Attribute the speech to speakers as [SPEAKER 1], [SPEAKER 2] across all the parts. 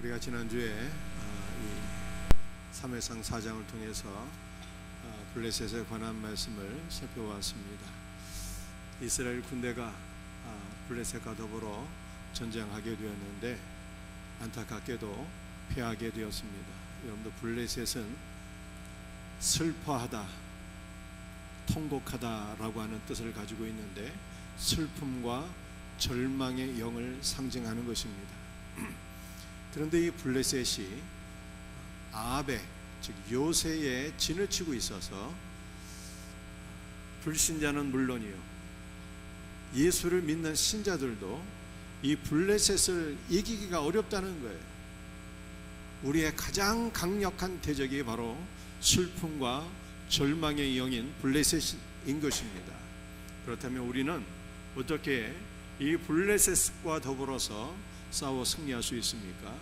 [SPEAKER 1] 우리가 지난주에 이 사무엘상 4장을 통해서 블레셋에 관한 말씀을 살펴보았습니다. 이스라엘 군대가 블레셋과 더불어 전쟁하게 되었는데 안타깝게도 패하게 되었습니다. 여러분들, 블레셋은 슬퍼하다, 통곡하다라고 하는 뜻을 가지고 있는데 슬픔과 절망의 영을 상징하는 것입니다. 그런데 이 블레셋이 아합의, 즉 요새의 진을 치고 있어서 불신자는 물론이요, 예수를 믿는 신자들도 이 블레셋을 이기기가 어렵다는 거예요. 우리의 가장 강력한 대적이 바로 슬픔과 절망의 영인 블레셋인 것입니다. 그렇다면 우리는 어떻게 이 블레셋과 더불어서 싸워 승리할 수 있습니까?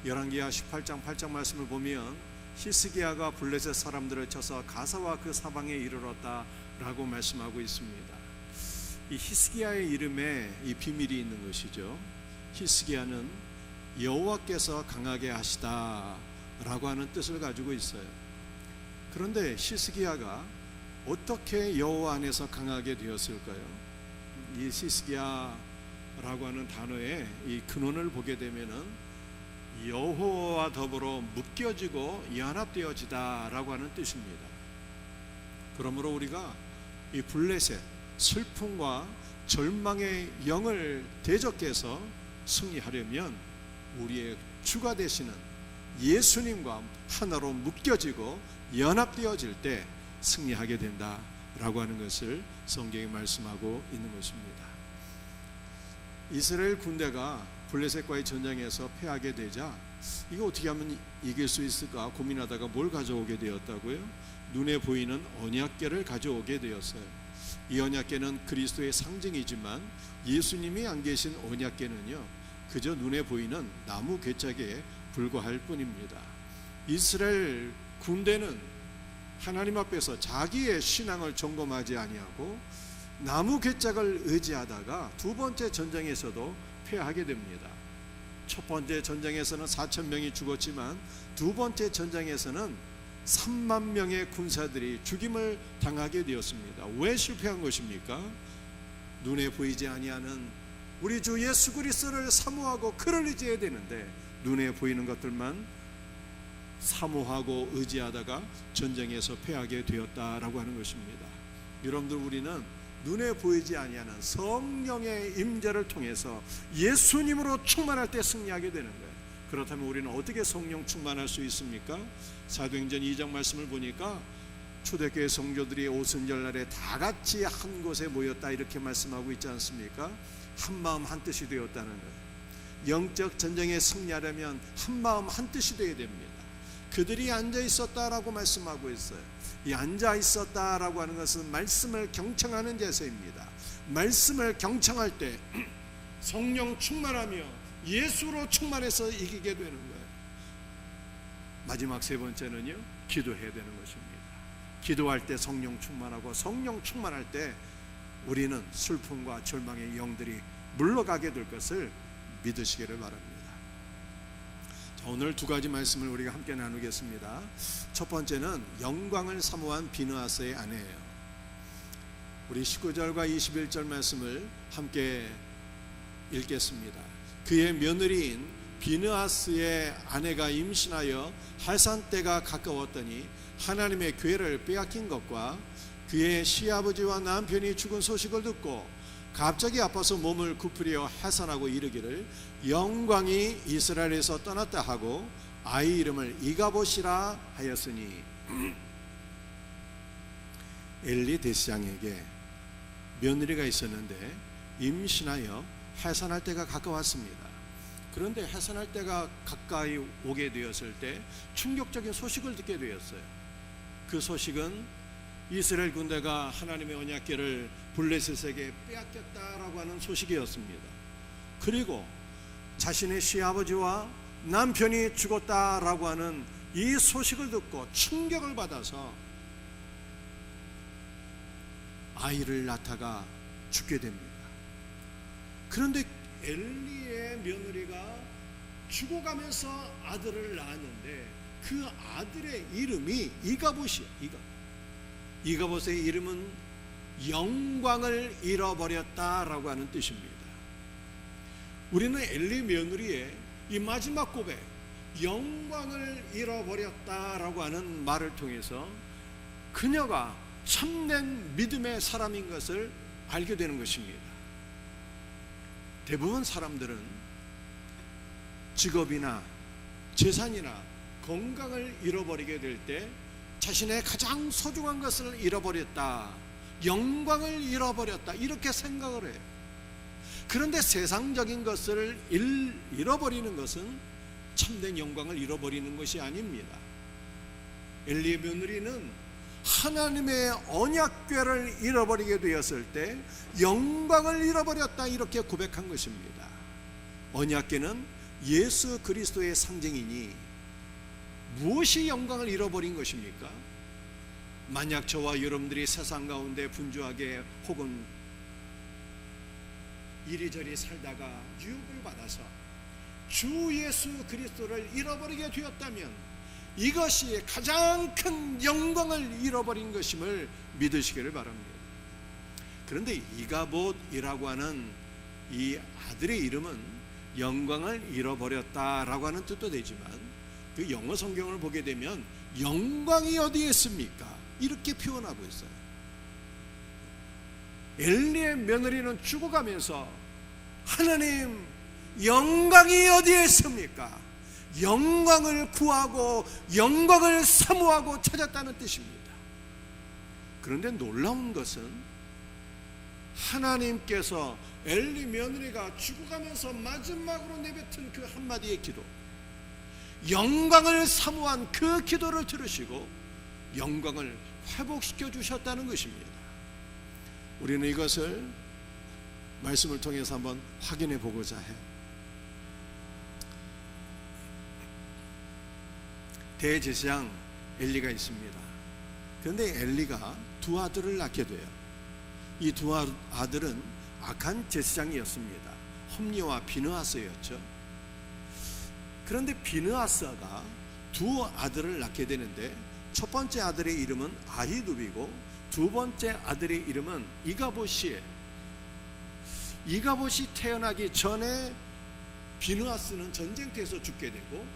[SPEAKER 1] 열왕기하 18장 8장 말씀을 보면 히스기야가 블레셋 사람들을 쳐서 가사와 그 사방에 이르렀다라고 말씀하고 있습니다. 이 히스기야의 이름에 이 비밀이 있는 것이죠. 히스기야는 여호와께서 강하게 하시다라고 하는 뜻을 가지고 있어요. 그런데 히스기야가 어떻게 여호와 안에서 강하게 되었을까요? 이 히스기야라고 하는 단어의 이 근원을 보게 되면은 여호와와 더불어 묶여지고 연합되어지다라고 하는 뜻입니다. 그러므로 우리가 이 블레셋, 슬픔과 절망의 영을 대적해서 승리하려면 우리의 주가 되시는 예수님과 하나로 묶여지고 연합되어질 때 승리하게 된다라고 하는 것을 성경이 말씀하고 있는 것입니다. 이스라엘 군대가 블레셋과의 전쟁에서 패하게 되자 이거 어떻게 하면 이길 수 있을까 고민하다가 뭘 가져오게 되었다고요? 눈에 보이는 언약궤를 가져오게 되었어요. 이 언약궤는 그리스도의 상징이지만 예수님이 안 계신 언약궤는요, 그저 눈에 보이는 나무 궤짝에 불과할 뿐입니다. 이스라엘 군대는 하나님 앞에서 자기의 신앙을 점검하지 아니하고 나무 궤짝을 의지하다가 두 번째 전쟁에서도 패하게 됩니다. 첫 번째 전쟁에서는 4,000명이 죽었지만 두 번째 전쟁에서는 3만 명의 군사들이 죽임을 당하게 되었습니다. 왜 실패한 것입니까? 눈에 보이지 아니하는 우리 주 예수 그리스도를 사모하고 그를 의지해야 되는데 눈에 보이는 것들만 사모하고 의지하다가 전쟁에서 패하게 되었다라고 하는 것입니다. 여러분들, 우리는 눈에 보이지 아니하는 성령의 임재를 통해서 예수님으로 충만할 때 승리하게 되는 거예요. 그렇다면 우리는 어떻게 성령 충만할 수 있습니까? 사도행전 2장 말씀을 보니까 초대교회 성도들이 오순절날에 다 같이 한 곳에 모였다 이렇게 말씀하고 있지 않습니까? 한 마음 한 뜻이 되었다는 거예요. 영적 전쟁에 승리하려면 한 마음 한 뜻이 되어야 됩니다. 그들이 앉아 있었다라고 말씀하고 있어요. 이 앉아 있었다라고 하는 것은 말씀을 경청하는 제사입니다. 말씀을 경청할 때 성령 충만하며 예수로 충만해서 이기게 되는 거예요. 마지막 세 번째는요, 기도해야 되는 것입니다. 기도할 때 성령 충만하고 성령 충만할 때 우리는 슬픔과 절망의 영들이 물러가게 될 것을 믿으시기를 바랍니다. 오늘 두 가지 말씀을 우리가 함께 나누겠습니다. 첫 번째는 영광을 사모한 비느하스의 아내예요. 우리 19절과 21절 말씀을 함께 읽겠습니다. 그의 며느리인 비느하스의 아내가 임신하여 할산 때가 가까웠더니 하나님의 궤를 빼앗긴 것과 그의 시아버지와 남편이 죽은 소식을 듣고 갑자기 아파서 몸을 굽으려 해산하고 이르기를 영광이 이스라엘에서 떠났다 하고 아이 이름을 이가봇이라 하였으니, 엘리 대시장에게 며느리가 있었는데 임신하여 해산할 때가 가까웠습니다. 그런데 해산할 때가 가까이 오게 되었을 때 충격적인 소식을 듣게 되었어요. 그 소식은 이스라엘 군대가 하나님의 언약궤를 블레셋에게 빼앗겼다라고 하는 소식이었습니다. 그리고 자신의 시아버지와 남편이 죽었다라고 하는 이 소식을 듣고 충격을 받아서 아이를 낳다가 죽게 됩니다. 그런데 엘리의 며느리가 죽어가면서 아들을 낳았는데 그 아들의 이름이 이가봇이야. 이가봇의 이름은 영광을 잃어버렸다라고 하는 뜻입니다. 우리는 엘리 며느리의 이 마지막 고백, 영광을 잃어버렸다라고 하는 말을 통해서 그녀가 참된 믿음의 사람인 것을 알게 되는 것입니다. 대부분 사람들은 직업이나 재산이나 건강을 잃어버리게 될 때 자신의 가장 소중한 것을 잃어버렸다, 영광을 잃어버렸다, 이렇게 생각을 해요. 그런데 세상적인 것을 잃어버리는 것은 참된 영광을 잃어버리는 것이 아닙니다. 엘리의 며느리는 하나님의 언약궤를 잃어버리게 되었을 때 영광을 잃어버렸다, 이렇게 고백한 것입니다. 언약궤는 예수 그리스도의 상징이니 무엇이 영광을 잃어버린 것입니까? 만약 저와 여러분들이 세상 가운데 분주하게 혹은 이리저리 살다가 유혹을 받아서 주 예수 그리스도를 잃어버리게 되었다면 이것이 가장 큰 영광을 잃어버린 것임을 믿으시기를 바랍니다. 그런데 이가봇이라고 하는 이 아들의 이름은 영광을 잃어버렸다라고 하는 뜻도 되지만 그 영어 성경을 보게 되면 영광이 어디에 있습니까? 이렇게 표현하고 있어요. 엘리의 며느리는 죽어가면서 하나님, 영광이 어디에 있습니까? 영광을 구하고 영광을 사모하고 찾았다는 뜻입니다. 그런데 놀라운 것은 하나님께서 엘리 며느리가 죽어가면서 마지막으로 내뱉은 그 한마디의 기도, 영광을 사모한 그 기도를 들으시고 영광을 회복시켜 주셨다는 것입니다. 우리는 이것을 말씀을 통해서 한번 확인해 보고자 해요. 대제사장 엘리가 있습니다. 그런데 엘리가 두 아들을 낳게 돼요. 이 두 아들은 악한 제사장이었습니다. 홈리와 비느하스였죠. 그런데 비느하스가 두 아들을 낳게 되는데 첫 번째 아들의 이름은 아히두비고 두 번째 아들의 이름은 이가봇이에요. 이가봇이 태어나기 전에 비느하스는 전쟁터에서 죽게 되고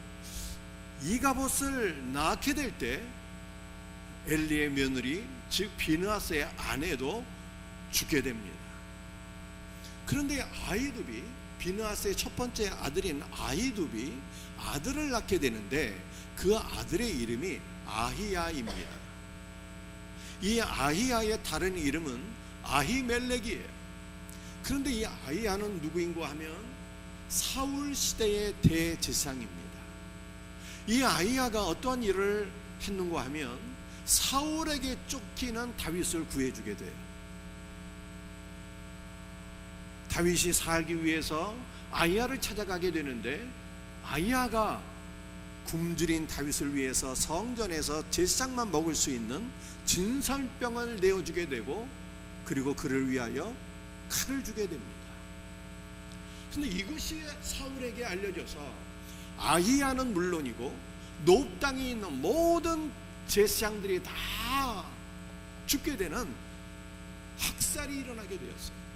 [SPEAKER 1] 이가봇을 낳게 될 때 엘리의 며느리 즉 비느하스의 아내도 죽게 됩니다. 그런데 아히두비, 비느하스의 첫 번째 아들인 아히두비 아들을 낳게 되는데 그 아들의 이름이 아히야입니다. 이 아히야의 다른 이름은 아히멜렉이에요. 그런데 이 아히야는 누구인가 하면 사울 시대의 대제사장입니다. 이 아히야가 어떠한 일을 했는가 하면 사울에게 쫓기는 다윗을 구해주게 돼요. 다윗이 살기 위해서 아히야를 찾아가게 되는데 아히야가 굶주린 다윗을 위해서 성전에서 제사장만 먹을 수 있는 진설병을 내어주게 되고 그리고 그를 위하여 칼을 주게 됩니다. 그런데 이것이 사울에게 알려져서 아히야는 물론이고 노브 땅에 있는 모든 제사장들이 다 죽게 되는 학살이 일어나게 되었어요.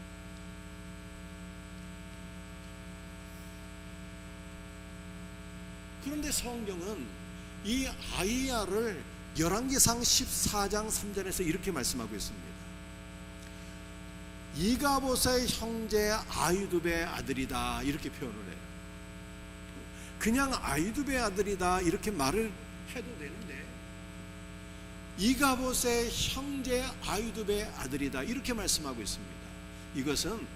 [SPEAKER 1] 그런데 성경은 이 아히야를 열왕기상 14장 3절에서 이렇게 말씀하고 있습니다. 이가봇의 형제 아히두베의 아들이다, 이렇게 표현을 해요. 그냥 아히두베의 아들이다 이렇게 말을 해도 되는데 이가봇의 형제 아히두베의 아들이다 이렇게 말씀하고 있습니다. 이것은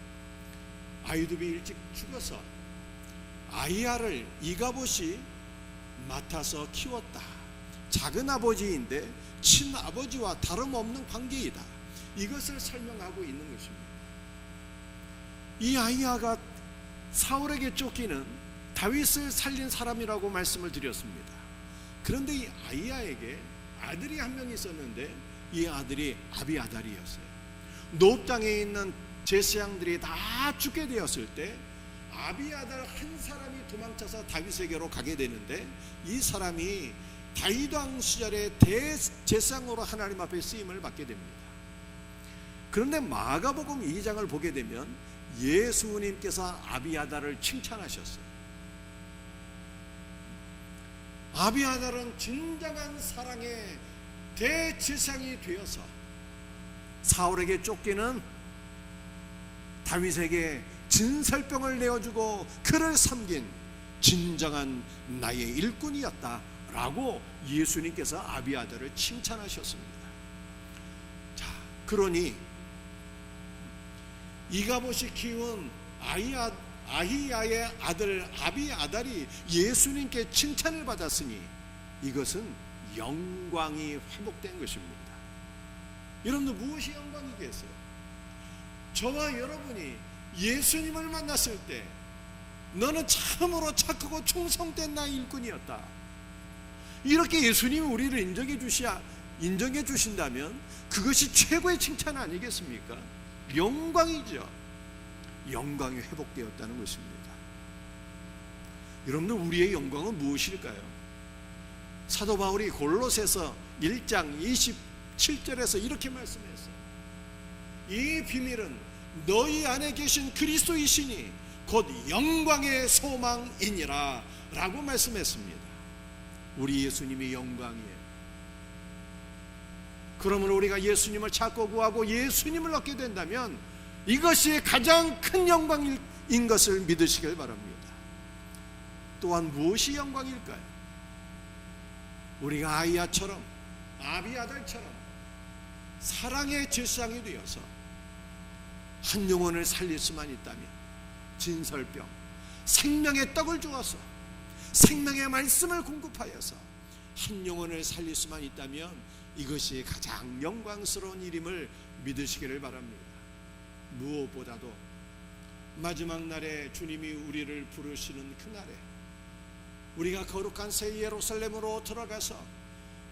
[SPEAKER 1] 아히두베 일찍 죽어서 아히야를 이가봇이 맡아서 키웠다. 작은 아버지인데 친아버지와 다름없는 관계이다. 이것을 설명하고 있는 것입니다. 이 아히야가 사울에게 쫓기는 다윗을 살린 사람이라고 말씀을 드렸습니다. 그런데 이 아히야에게 아들이 한 명 있었는데 이 아들이 아비아달이었어요. 노브 땅에 있는 제사장들이 다 죽게 되었을 때 아비아달 한 사람이 도망쳐서 다윗에게로 가게 되는데, 이 사람이 다윗 왕 시절에 대제사장으로 하나님 앞에 쓰임을 받게 됩니다. 그런데 마가복음 2장을 보게 되면 예수님께서 아비아달을 칭찬하셨어요. 아비아달은 진정한 사랑의 대제사장이 되어서 사울에게 쫓기는 다윗에게 진설병을 내어주고 그를 섬긴 진정한 나의 일꾼이었다라고 예수님께서 아비아달을 칭찬하셨습니다. 자, 그러니 이가봇이 키운 아히야의 아들 아비아달이 예수님께 칭찬을 받았으니 이것은 영광이 회복된 것입니다. 여러분들, 무엇이 영광이겠어요? 저와 여러분이 예수님을 만났을 때 너는 참으로 착하고 충성된 나의 일꾼이었다, 이렇게 예수님이 우리를 인정해 주신다면 그것이 최고의 칭찬 아니겠습니까? 영광이죠. 영광이 회복되었다는 것입니다. 여러분들, 우리의 영광은 무엇일까요? 사도 바울이 골로새서 1장 27절에서 이렇게 말씀했어요. 이 비밀은 너희 안에 계신 그리스도이시니 곧 영광의 소망이니라 라고 말씀했습니다. 우리 예수님이 영광이에요. 그러므로 우리가 예수님을 찾고 구하고 예수님을 얻게 된다면 이것이 가장 큰 영광인 것을 믿으시길 바랍니다. 또한 무엇이 영광일까요? 우리가 아비아달처럼 사랑의 제사장이 되어서 한 영혼을 살릴 수만 있다면, 진설병, 생명의 떡을 주어서 생명의 말씀을 공급하여서 한 영혼을 살릴 수만 있다면 이것이 가장 영광스러운 일임을 믿으시기를 바랍니다. 무엇보다도 마지막 날에 주님이 우리를 부르시는 그날에 우리가 거룩한 새 예루살렘으로 들어가서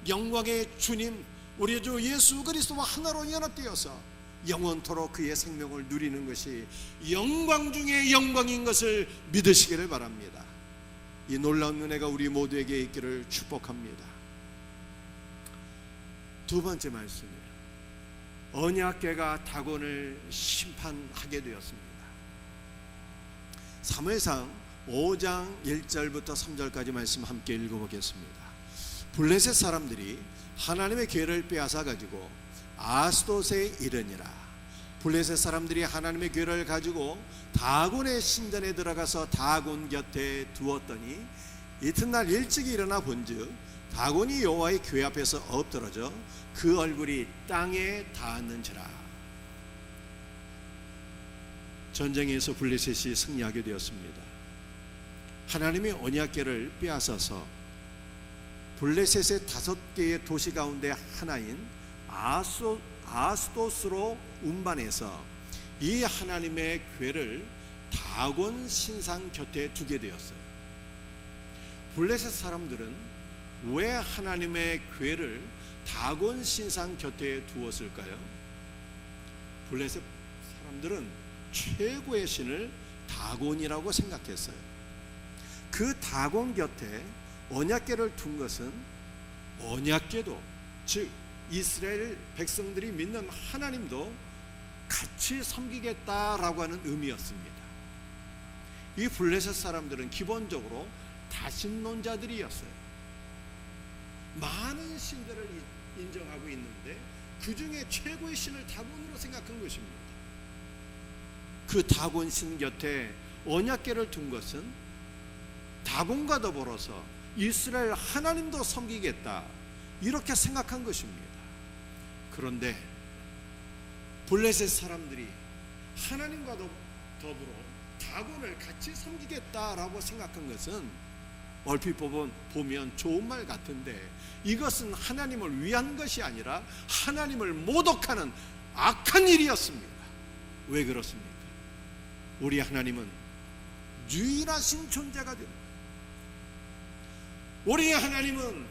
[SPEAKER 1] 영광의 주님 우리 주 예수 그리스도와 하나로 연합되어서 영원토록 그의 생명을 누리는 것이 영광 중에 영광인 것을 믿으시기를 바랍니다. 이 놀라운 은혜가 우리 모두에게 있기를 축복합니다. 두 번째 말씀이에요. 언약궤가 다곤을 심판하게 되었습니다. 사무엘상 5장 1절부터 3절까지 말씀 함께 읽어보겠습니다. 블레셋 사람들이 하나님의 궤를 빼앗아 가지고 아스돗에 이르니라. 블레셋 사람들이 하나님의 궤를 가지고 다곤의 신전에 들어가서 다곤 곁에 두었더니 이튿날 일찍이 일어나 본즉 다곤이 여호와의 궤 앞에서 엎드러져 그 얼굴이 땅에 닿았는지라. 전쟁에서 블레셋이 승리하게 되었습니다. 하나님의 언약궤를 빼앗아서 블레셋의 5개의 도시 가운데 하나인 아스돗으로 운반해서 이 하나님의 궤를 다곤 신상 곁에 두게 되었어요. 블레셋 사람들은 왜 하나님의 궤를 다곤 신상 곁에 두었을까요? 블레셋 사람들은 최고의 신을 다곤이라고 생각했어요. 그 다곤 곁에 언약궤를 둔 것은 언약궤도, 즉 이스라엘 백성들이 믿는 하나님도 같이 섬기겠다라고 하는 의미였습니다. 이 블레셋 사람들은 기본적으로 다신론자들이었어요. 많은 신들을 인정하고 있는데 그 중에 최고의 신을 다곤으로 생각한 것입니다. 그 다곤 신 곁에 언약궤를 둔 것은 다곤과 더불어서 이스라엘 하나님도 섬기겠다, 이렇게 생각한 것입니다. 그런데 블레셋 사람들이 하나님과 더불어 다곤을 같이 섬기겠다라고 생각한 것은 얼핏 보면 좋은 말 같은데 이것은 하나님을 위한 것이 아니라 하나님을 모독하는 악한 일이었습니다. 왜 그렇습니까? 우리 하나님은 유일하신 존재가 됩니다. 우리 하나님은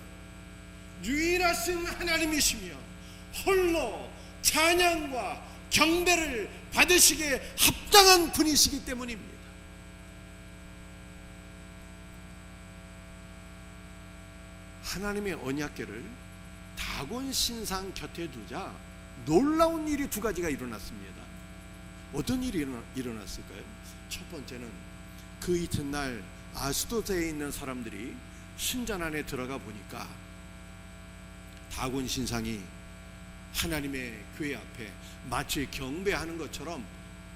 [SPEAKER 1] 유일하신 하나님이시며 홀로 찬양과 경배를 받으시기에 합당한 분이시기 때문입니다. 하나님의 언약궤를 다곤 신상 곁에 두자 놀라운 일이 두 가지가 일어났습니다. 어떤 일이 일어났을까요? 첫 번째는 그 이튿날 아스도트에 있는 사람들이 신전 안에 들어가 보니까 다곤 신상이 하나님의 궤 앞에 마치 경배하는 것처럼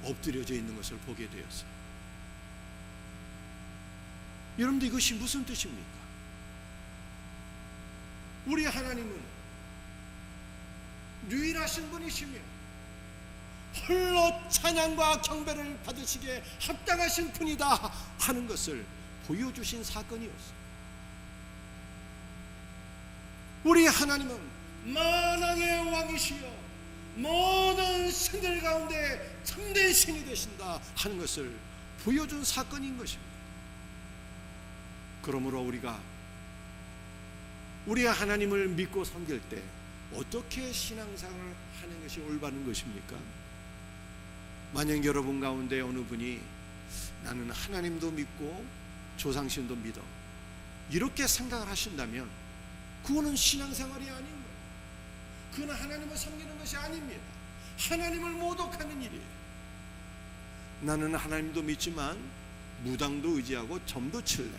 [SPEAKER 1] 엎드려져 있는 것을 보게 되었어요. 여러분들, 이것이 무슨 뜻입니까? 우리 하나님은 유일하신 분이시며 홀로 찬양과 경배를 받으시기에 합당하신 분이다 하는 것을 보여주신 사건이었어요. 우리 하나님은 만왕의 왕이시여 모든 신들 가운데 참된 신이 되신다 하는 것을 보여준 사건인 것입니다. 그러므로 우리가 우리 하나님을 믿고 섬길 때 어떻게 신앙생활을 하는 것이 올바른 것입니까? 만약 여러분 가운데 어느 분이 나는 하나님도 믿고 조상신도 믿어 이렇게 생각을 하신다면 그거는 신앙생활이 아닌 거예요. 그건 하나님을 섬기는 것이 아닙니다. 하나님을 모독하는 일이에요. 나는 하나님도 믿지만 무당도 의지하고 점도 칠래.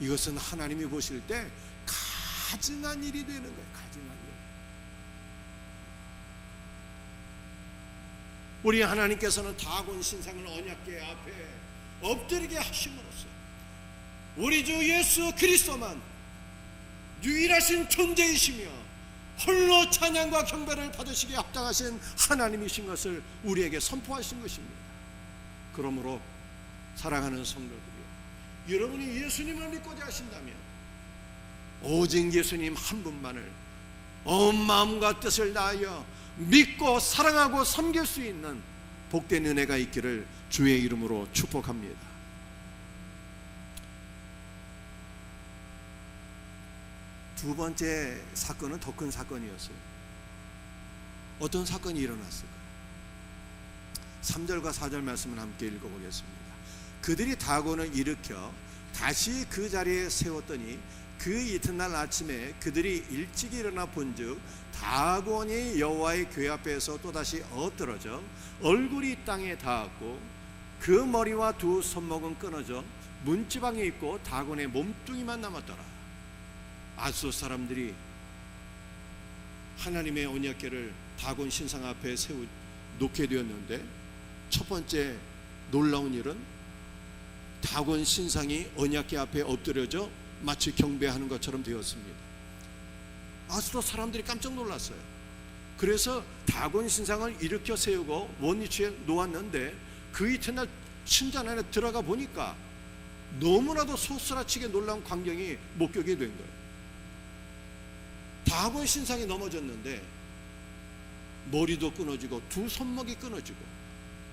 [SPEAKER 1] 이것은 하나님이 보실 때 가증한 일이 되는 거예요. 가증한 일. 우리 하나님께서는 다곤 신상을 언약궤 앞에 엎드리게 하심으로써 우리 주 예수 그리스도만 유일하신 존재이시며 홀로 찬양과 경배를 받으시기에 합당하신 하나님이신 것을 우리에게 선포하신 것입니다. 그러므로 사랑하는 성도들이여, 여러분이 예수님을 믿고자 하신다면 오직 예수님 한 분만을 온 마음과 뜻을 다하여 믿고 사랑하고 섬길 수 있는 복된 은혜가 있기를 주의 이름으로 축복합니다. 두 번째 사건은 더 큰 사건이었어요. 어떤 사건이 일어났을까요? 3절과 4절 말씀을 함께 읽어보겠습니다. 그들이 다곤을 일으켜 다시 그 자리에 세웠더니 그 이튿날 아침에 그들이 일찍 일어나 본즉 다곤이 여호와의 궤 앞에서 또다시 엎드러져 얼굴이 땅에 닿았고 그 머리와 두 손목은 끊어져 문지방에 있고 다곤의 몸뚱이만 남았더라. 아수 사람들이 하나님의 언약궤를 다곤 신상 앞에 놓게 되었는데 첫 번째 놀라운 일은 다곤 신상이 언약궤 앞에 엎드려져 마치 경배하는 것처럼 되었습니다. 아수도 사람들이 깜짝 놀랐어요. 그래서 다곤 신상을 일으켜 세우고 원위치에 놓았는데 그 이튿날 신전 안에 들어가 보니까 너무나도 소스라치게 놀라운 광경이 목격이 된 거예요. 다곤 신상이 넘어졌는데 머리도 끊어지고 두 손목이 끊어지고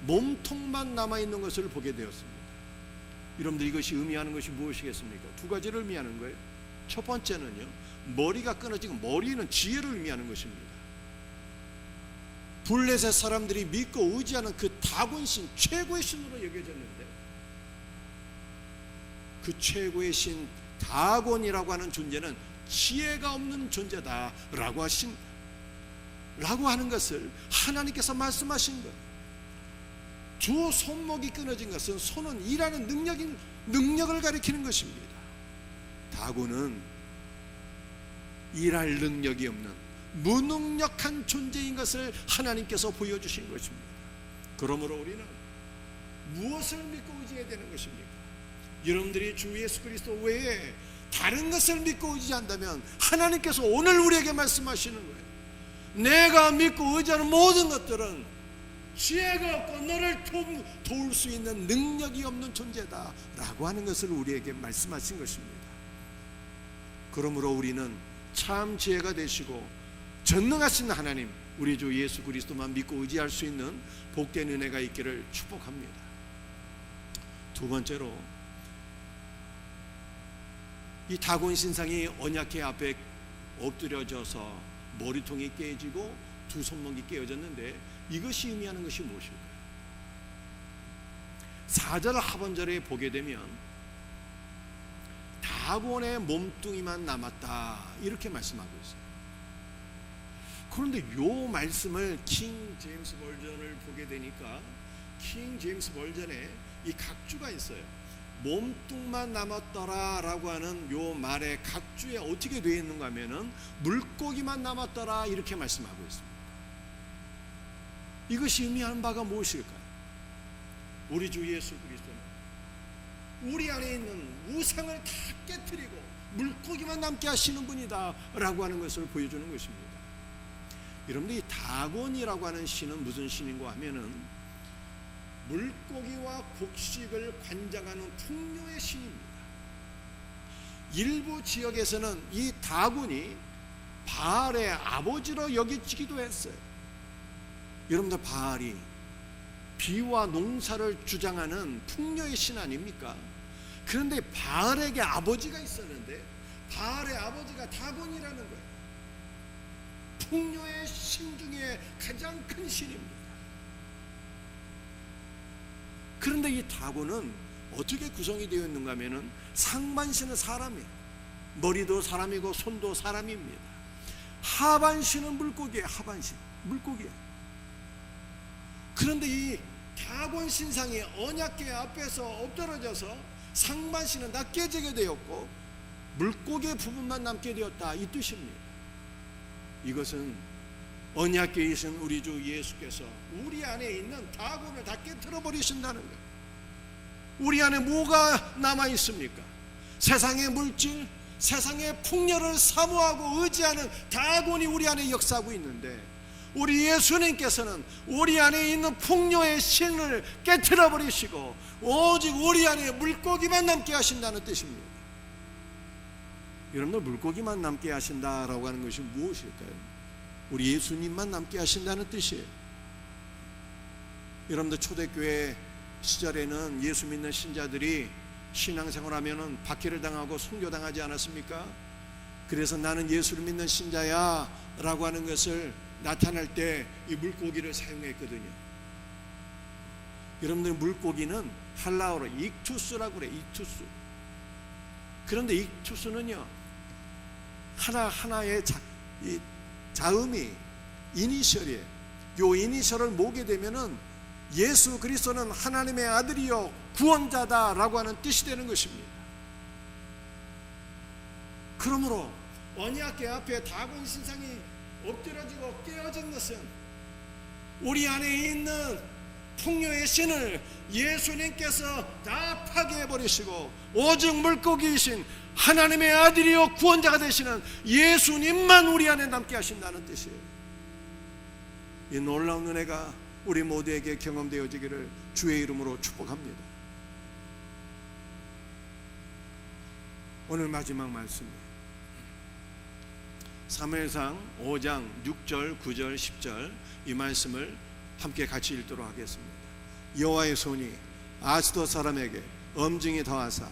[SPEAKER 1] 몸통만 남아있는 것을 보게 되었습니다. 여러분들, 이것이 의미하는 것이 무엇이겠습니까? 두 가지를 의미하는 거예요. 첫 번째는요, 머리가 끊어지고 머리는 지혜를 의미하는 것입니다. 블레셋 사람들이 믿고 의지하는 그 다곤 신, 최고의 신으로 여겨졌는데 그 최고의 신 다곤이라고 하는 존재는 지혜가 없는 존재다라고 하는 것을 하나님께서 말씀하신 거예요. 두 손목이 끊어진 것은 손은 일하는 능력을 가리키는 것입니다. 다곤은 일할 능력이 없는 무능력한 존재인 것을 하나님께서 보여주신 것입니다. 그러므로 우리는 무엇을 믿고 의지해야 되는 것입니까? 여러분들이 주 예수 그리스도 외에 다른 것을 믿고 의지한다면 하나님께서 오늘 우리에게 말씀하시는 거예요. 내가 믿고 의지하는 모든 것들은 지혜가 없고 너를 도울 수 있는 능력이 없는 존재다 라고 하는 것을 우리에게 말씀하신 것입니다. 그러므로 우리는 참 지혜가 되시고 전능하신 하나님, 우리 주 예수 그리스도만 믿고 의지할 수 있는 복된 은혜가 있기를 축복합니다. 두 번째로, 이 다곤 신상이 언약궤 앞에 엎드려져서 머리통이 깨지고 두 손목이 깨어졌는데 이것이 의미하는 것이 무엇일까요? 4절 하반절에 보게 되면 다곤의 몸뚱이만 남았다 이렇게 말씀하고 있어요. 그런데 이 말씀을 킹 제임스 버전을 보게 되니까 킹 제임스 버전에 이 각주가 있어요. 몸뚱만 남았더라 라고 하는 요 말의 각주에 어떻게 되어 있는가 하면은 물고기만 남았더라 이렇게 말씀하고 있습니다. 이것이 의미하는 바가 무엇일까요? 우리 주 예수 그리스도는 우리 안에 있는 우상을 다 깨뜨리고 물고기만 남게 하시는 분이다 라고 하는 것을 보여주는 것입니다. 여러분들 이 다곤이라고 하는 신은 무슨 신인가 하면은 물고기와 곡식을 관장하는 풍요의 신입니다. 일부 지역에서는 이 다곤이 바알의 아버지로 여겨지기도 했어요. 여러분들 바알이 비와 농사를 주장하는 풍요의 신 아닙니까? 그런데 바알에게 아버지가 있었는데 바알의 아버지가 다곤이라는 거예요. 풍요의 신 중에 가장 큰 신입니다. 그런데 이 다곤은 어떻게 구성이 되어 있는가 하면은 상반신은 사람이에요. 머리도 사람이고 손도 사람입니다. 하반신은 물고기예요. 하반신 물고기예요. 그런데 이 다곤 신상이 언약궤 앞에서 엎드러져서 상반신은 다 깨지게 되었고 물고기의 부분만 남게 되었다 이 뜻입니다. 이것은 언약궤에 계신 우리 주 예수께서 우리 안에 있는 다곤을 다 깨트려 버리신다는 거예요. 우리 안에 뭐가 남아 있습니까? 세상의 물질, 세상의 풍요를 사모하고 의지하는 다곤이 우리 안에 역사하고 있는데 우리 예수님께서는 우리 안에 있는 풍요의 신을 깨트려 버리시고 오직 우리 안에 물고기만 남게 하신다는 뜻입니다. 여러분들 물고기만 남게 하신다라고 하는 것이 무엇일까요? 우리 예수님만 남게 하신다는 뜻이에요. 여러분들 초대교회 시절에는 예수 믿는 신자들이 신앙생활하면은 박해를 당하고 순교당하지 않았습니까? 그래서 나는 예수를 믿는 신자야 라고 하는 것을 나타낼 때 이 물고기를 사용했거든요. 여러분들 물고기는 할라어로 익투스라고 그래. 익투스. 그런데 익투스는요 하나하나의 자음이 이니셜이에요. 요 이니셜을 모게 되면은 예수 그리스도는 하나님의 아들이요 구원자다라고 하는 뜻이 되는 것입니다. 그러므로 언약궤 앞에 다곤 신상이 엎드려지고 깨어진 것은 우리 안에 있는 풍요의 신을 예수님께서 다 파괴해 버리시고 오직 물고기이신 하나님의 아들이요 구원자가 되시는 예수님만 우리 안에 남게 하신다는 뜻이에요. 이 놀라운 은혜가 우리 모두에게 경험되어지기를 주의 이름으로 축복합니다. 오늘 마지막 말씀 사무엘상 5장 6절 9절 10절 이 말씀을 함께 같이 읽도록 하겠습니다. 여호와의 손이 아스돗 사람에게 엄증이 더하사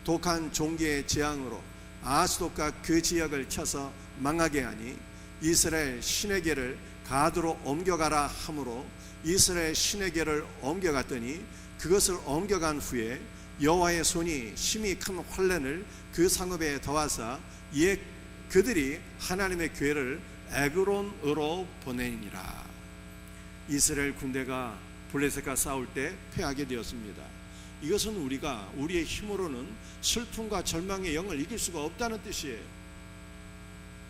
[SPEAKER 1] 독한 종기의 재앙으로 아스돗과 그 지역을 쳐서 망하게 하니 이스라엘 시내게를 가드로 옮겨가라 하므로 이스라엘 시내게를 옮겨갔더니 그것을 옮겨간 후에 여호와의 손이 심히 큰 환난을 그 상읍에 더하사 이에 그들이 하나님의 괴를 에그론으로 보내니라. 이스라엘 군대가 블레셋과 싸울 때 패하게 되었습니다. 이것은 우리가 우리의 힘으로는 슬픔과 절망의 영을 이길 수가 없다는 뜻이에요.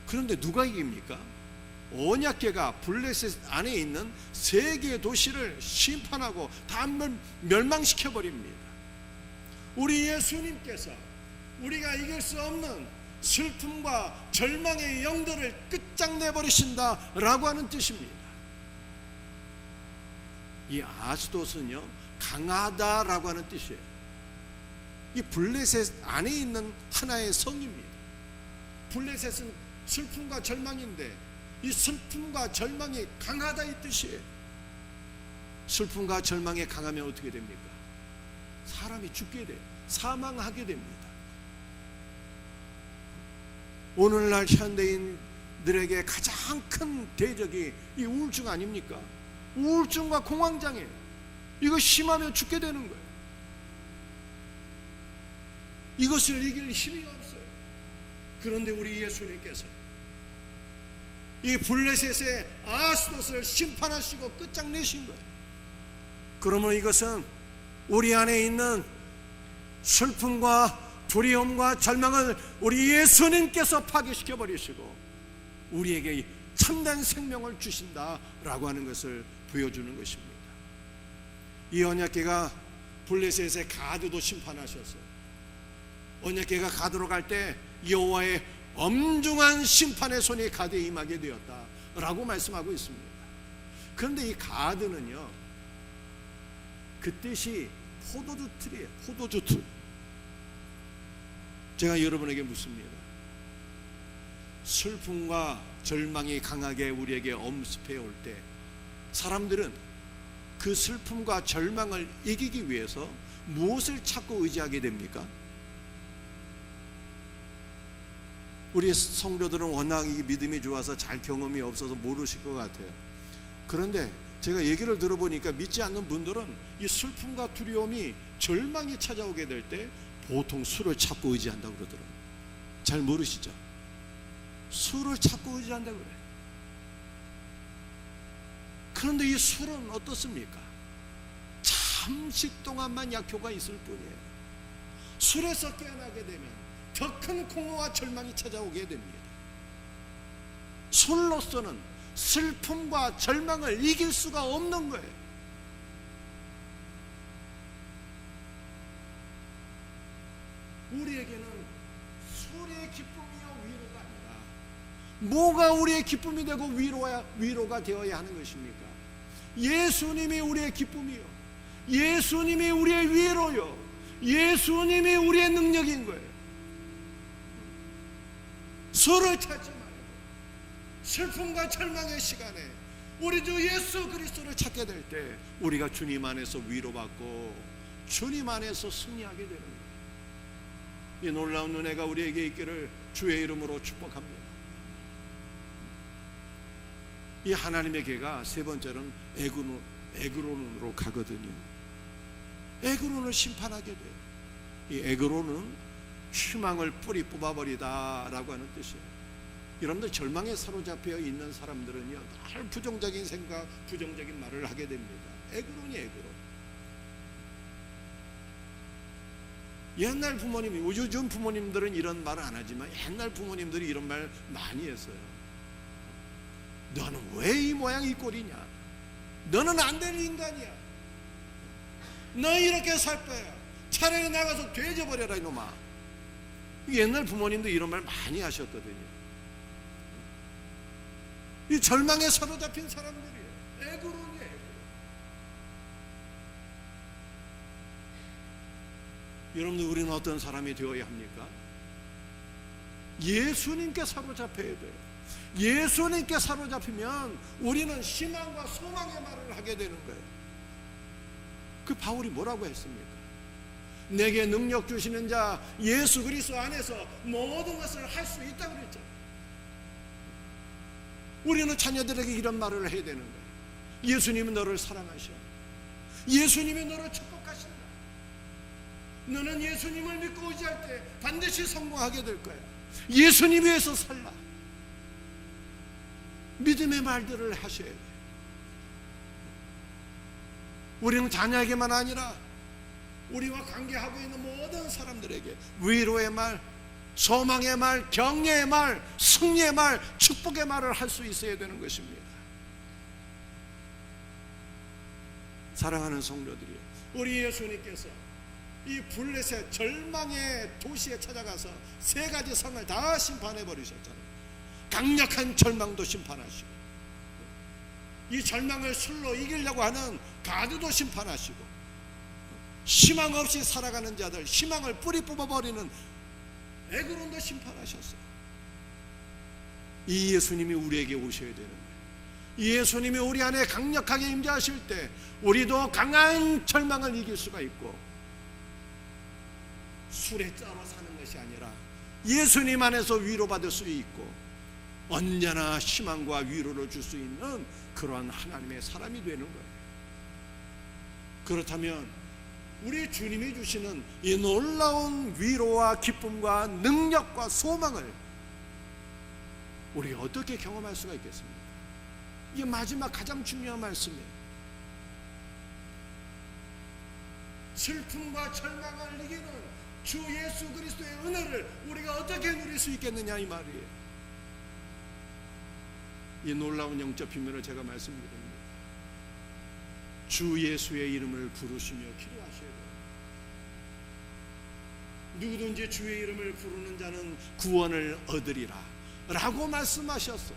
[SPEAKER 1] 그런데 누가 이깁니까? 언약궤가 블레셋 안에 있는 세 개의 도시를 심판하고 다 멸망시켜 버립니다. 우리 예수님께서 우리가 이길 수 없는 슬픔과 절망의 영들을 끝장내 버리신다라고 하는 뜻입니다. 이 아스돗은요 강하다라고 하는 뜻이에요. 이 블레셋 안에 있는 하나의 성입니다. 블레셋은 슬픔과 절망인데 이 슬픔과 절망이 강하다 이 뜻이에요. 슬픔과 절망이 강하면 어떻게 됩니까? 사람이 죽게 돼요. 사망하게 됩니다. 오늘날 현대인들에게 가장 큰 대적이 이 우울증 아닙니까? 우울증과 공황장애, 이거 심하면 죽게 되는 거예요. 이것을 이길 힘이 없어요. 그런데 우리 예수님께서 이 블레셋의 아스돗을 심판하시고 끝장내신 거예요. 그러면 이것은 우리 안에 있는 슬픔과 두려움과 절망을 우리 예수님께서 파괴시켜 버리시고 우리에게 참된 생명을 주신다라고 하는 것을 보여주는 것입니다. 이 언약궤가 블레셋의 가드도 심판하셨어요. 언약궤가 가드로 갈 때 여호와의 엄중한 심판의 손이 가드에 임하게 되었다라고 말씀하고 있습니다. 그런데 이 가드는요, 그 뜻이 포도주 틀이에요. 포도주 틀. 제가 여러분에게 묻습니다. 슬픔과 절망이 강하게 우리에게 엄습해 올 때 사람들은 그 슬픔과 절망을 이기기 위해서 무엇을 찾고 의지하게 됩니까? 우리 성도들은 워낙 이 믿음이 좋아서 잘 경험이 없어서 모르실 것 같아요. 그런데 제가 얘기를 들어보니까 믿지 않는 분들은 이 슬픔과 두려움이 절망이 찾아오게 될 때 보통 술을 찾고 의지한다고 그러더라고요. 잘 모르시죠? 술을 찾고 의지한다고 그래요. 그런데 이 술은 어떻습니까? 잠시 동안만 약효가 있을 뿐이에요. 술에서 깨어나게 되면 더 큰 공허와 절망이 찾아오게 됩니다. 술로서는 슬픔과 절망을 이길 수가 없는 거예요. 우리에게는 술의 기쁨이요 위로가 아니라 뭐가 우리의 기쁨이 되고 위로가 되어야 하는 것입니까? 예수님이 우리의 기쁨이요, 예수님이 우리의 위로요, 예수님이 우리의 능력인 거예요. 술을 찾지 말고 슬픔과 절망의 시간에 우리 주 예수 그리스도를 찾게 될 때 우리가 주님 안에서 위로받고 주님 안에서 승리하게 되는 거예요. 이 놀라운 은혜가 우리에게 있기를 주의 이름으로 축복합니다. 이 하나님의 궤가 세 번째는 에그론으로 가거든요. 에그론을 심판하게 돼요. 이 에그론은 희망을 뿌리 뽑아버리다라고 하는 뜻이에요. 여러분들 절망에 사로잡혀 있는 사람들은요, 늘 부정적인 생각, 부정적인 말을 하게 됩니다. 에그론이 에그론. 옛날 부모님이, 요즘 부모님들은 이런 말을 안 하지만 옛날 부모님들이 이런 말 많이 했어요. 너는 왜 이 모양 이 꼴이냐? 너는 안 될 인간이야. 너 이렇게 살 거야. 차라리 나가서 돼져버려라 이놈아. 옛날 부모님도 이런 말 많이 하셨거든요. 이 절망에 사로잡힌 사람들이에요. 에그론이에요. 여러분들, 우리는 어떤 사람이 되어야 합니까? 예수님께 사로잡혀야 돼요. 예수님께 사로잡히면 우리는 희망과 소망의 말을 하게 되는 거예요. 그 바울이 뭐라고 했습니까? 내게 능력 주시는 자 예수 그리스도 안에서 모든 것을 할 수 있다고 그랬잖아요. 우리는 자녀들에게 이런 말을 해야 되는 거예요. 예수님은 너를 사랑하셔. 예수님이 너를 축복하신다. 너는 예수님을 믿고 의지할 때 반드시 성공하게 될 거야. 예수님 위해서 살라. 믿음의 말들을 하셔야 돼요. 우리는 자녀에게만 아니라 우리와 관계하고 있는 모든 사람들에게 위로의 말, 소망의 말, 격려의 말, 승리의 말, 축복의 말을 할 수 있어야 되는 것입니다. 사랑하는 성도들이요, 우리 예수님께서 이 블레셋 절망의 도시에 찾아가서 세 가지 성을 다 심판해 버리셨잖아요. 강력한 절망도 심판하시고, 이 절망을 술로 이기려고 하는 가드도 심판하시고, 희망 없이 살아가는 자들, 희망을 뿌리 뽑아버리는 에그론도 심판하셨어요. 이 예수님이 우리에게 오셔야 되는 거예요. 이 예수님이 우리 안에 강력하게 임재하실 때 우리도 강한 절망을 이길 수가 있고, 술에 쩔어 사는 것이 아니라 예수님 안에서 위로받을 수 있고 언제나 희망과 위로를 줄 수 있는 그러한 하나님의 사람이 되는 거예요. 그렇다면 우리 주님이 주시는 이 놀라운 위로와 기쁨과 능력과 소망을 우리가 어떻게 경험할 수가 있겠습니까? 이게 마지막 가장 중요한 말씀이에요. 슬픔과 절망을 이기는 주 예수 그리스도의 은혜를 우리가 어떻게 누릴 수 있겠느냐 이 말이에요. 이 놀라운 영적 비밀을 제가 말씀드립니다. 주 예수의 이름을 부르시며 기도하셔야 돼요. 누구든지 주의 이름을 부르는 자는 구원을 얻으리라 라고 말씀하셨어.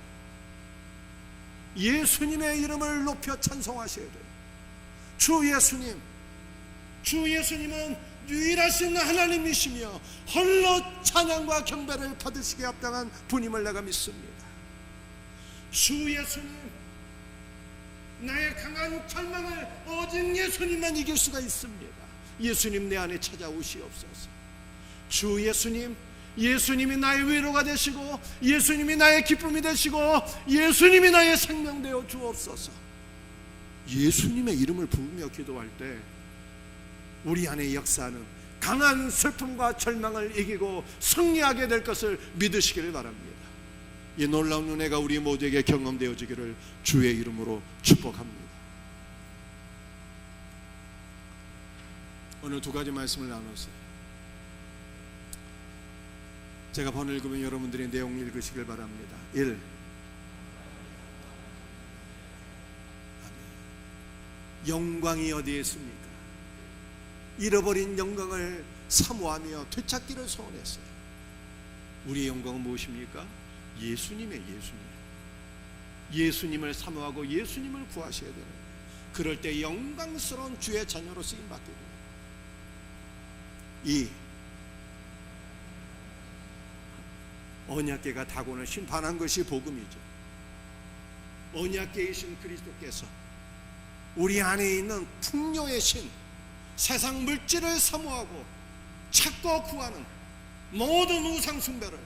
[SPEAKER 1] 예수님의 이름을 높여 찬송하셔야 돼요. 주 예수님은 유일하신 하나님이시며 홀로 찬양과 경배를 받으시기에 합당한 분임을 내가 믿습니다. 주 예수님, 나의 강한 절망을 오직 예수님만 이길 수가 있습니다. 예수님 내 안에 찾아오시옵소서. 주 예수님, 예수님이 나의 위로가 되시고 예수님이 나의 기쁨이 되시고 예수님이 나의 생명 되어 주옵소서. 예수님의 이름을 부르며 기도할 때 우리 안에 역사하는 강한 슬픔과 절망을 이기고 승리하게 될 것을 믿으시기를 바랍니다. 이 놀라운 은혜가 우리 모두에게 경험되어지기를 주의 이름으로 축복합니다. 오늘 두 가지 말씀을 나눴어요. 제가 번호 읽으면 여러분들이 내용 읽으시길 바랍니다. 1. 영광이 어디에 있습니까? 잃어버린 영광을 사모하며 되찾기를 소원했어요. 우리의 영광은 무엇입니까? 예수님을 사모하고 예수님을 구하셔야 돼요. 그럴 때 영광스러운 주의 자녀로 쓰임받게 돼요. 2. 언약궤가 다곤을 심판한 것이 복음이죠. 언약궤이신 그리스도께서 우리 안에 있는 풍요의 신, 세상 물질을 사모하고 찾고 구하는 모든 우상 숭배를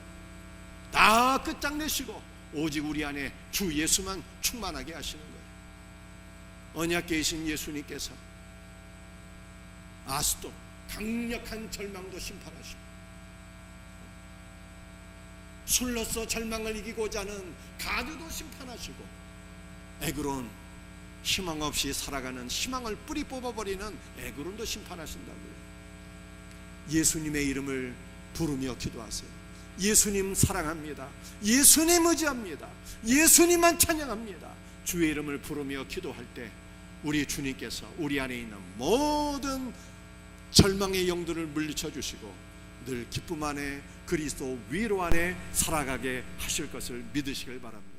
[SPEAKER 1] 다 끝장내시고 오직 우리 안에 주 예수만 충만하게 하시는 거예요. 언약궤이신 예수님께서 아스도 강력한 절망도 심판하시고 술로서 절망을 이기고자 하는 가드도 심판하시고 에그론 희망 없이 살아가는 희망을 뿌리 뽑아버리는 에그론도 심판하신다고요. 예수님의 이름을 부르며 기도하세요. 예수님 사랑합니다. 예수님 의지합니다. 예수님만 찬양합니다. 주의 이름을 부르며 기도할 때 우리 주님께서 우리 안에 있는 모든 절망의 영들을 물리쳐 주시고 늘 기쁨 안에 그리스도 위로 안에 살아가게 하실 것을 믿으시길 바랍니다.